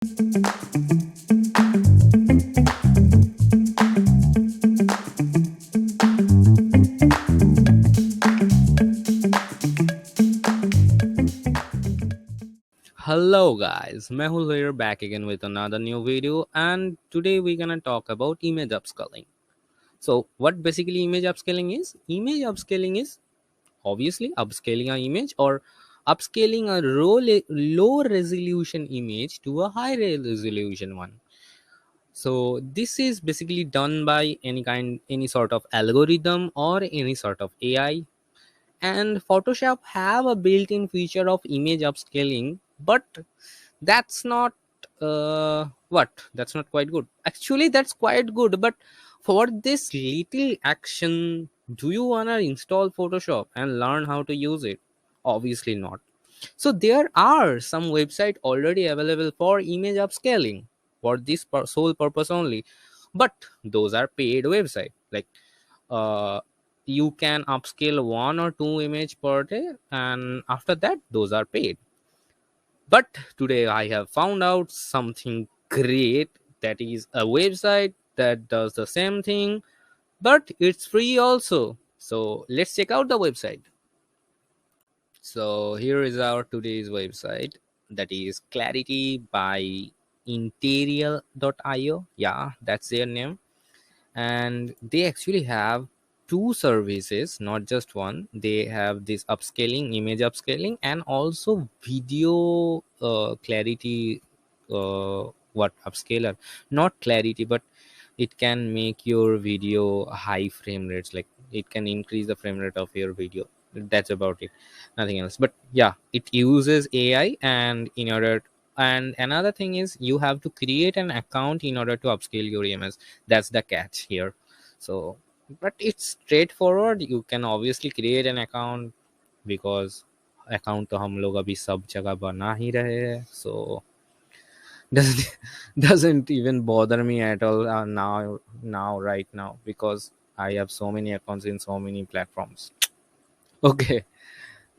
Hello guys, Mehul here back again with another new video, and today we're gonna talk about image upscaling. So what basically image upscaling is? Image upscaling is obviously upscaling an image or upscaling a low resolution image to a high resolution one. So this is basically done by any sort of algorithm or any sort of AI, and Photoshop have a built-in feature of image upscaling, but that's not that's not quite good. Actually that's quite good, but for this little action, do you want to install Photoshop and learn how to use it? Obviously not. So there are some website already available for image upscaling for this sole purpose only, but those are paid website. Like uh, you can upscale one or two image per day, and after that those are paid. But today I have found out something great, that is a website that does the same thing, but it's free also. So let's check out the website. So here is our today's website, that is Clarity by Interior.io. Yeah, that's their name. And they actually have two services, not just one. They have this upscaling, image upscaling, and also video clarity. What upscaler? Not clarity, but it can make your video high frame rates. Like it can increase the frame rate of your video. That's about it, nothing else. But yeah, it uses AI, and in order, and another thing is you have to create an account in order to upscale your image. That's the catch here. So but it's straightforward. You can obviously create an account, because account तो हम लोग अभी सब जगह बना ही रहे हैं. So doesn't doesn't even bother me at all now right now, because I have so many accounts in so many platforms. Okay,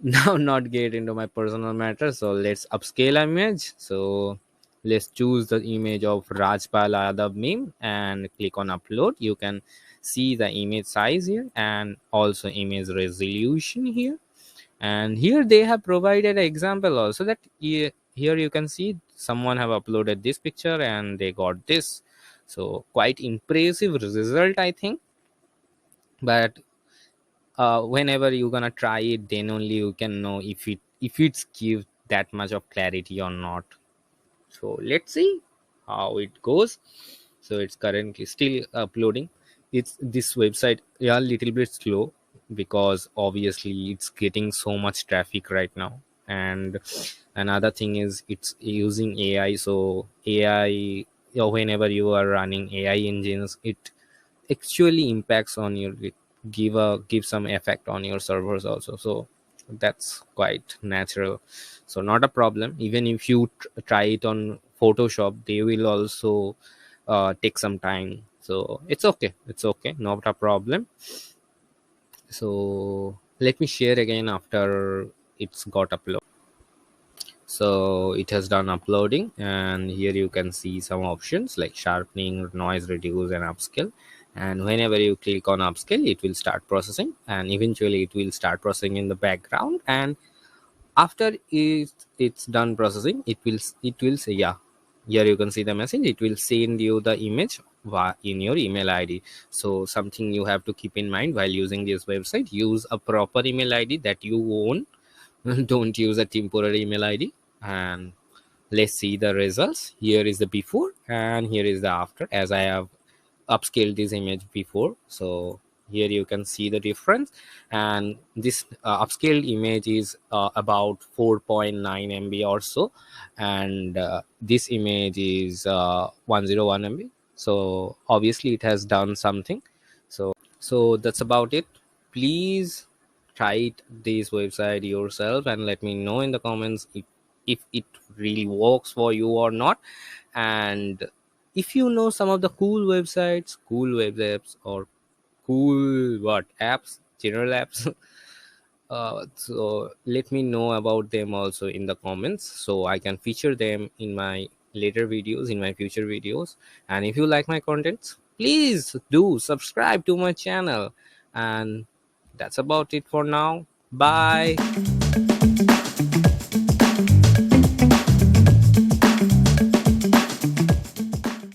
now not get into my personal matter. So let's upscale image. So let's choose the image of Rajpal Yadav meme and click on upload. You can see the image size here and also image resolution here. And here they have provided an example also, that here you can see someone have uploaded this picture and they got this. So quite impressive result, I think. But whenever you're gonna try it, then only you can know if it's give that much of clarity or not. So let's see how it goes. So it's currently still uploading. It's this website, yeah, a little bit slow, because obviously it's getting so much traffic right now. And another thing is it's using AI. So AI, whenever you are running AI engines, it actually impacts on your, it give some effect on your servers also. So that's quite natural. So not a problem. Even if you try it on Photoshop, they will also take some time. So it's okay, it's okay, not a problem. So let me share again after it's got uploaded. So it has done uploading, and here you can see some options like sharpening, noise reduce, and upscale. And whenever you click on upscale, it will start processing, and eventually it will start processing in the background. And after it's done processing, it will say, yeah, here you can see the message. It will send you the image in your email ID. So something you have to keep in mind while using this website: use a proper email ID that you own. Don't use a temporary email ID. And let's see the results. Here is the before and here is the after, as I have upscaled this image before. So here you can see the difference. And this upscaled image is about 4.9 MB or so, and this image is 101 MB. So obviously it has done something. So that's about it. Please try it, this website yourself, and let me know in the comments if it really works for you or not. And if you know some of the cool websites, cool web apps, or cool what apps, general apps, so let me know about them also in the comments, so I can feature them in my later videos, in my future videos. And if you like my contents, please do subscribe to my channel. And that's about it for now. Bye.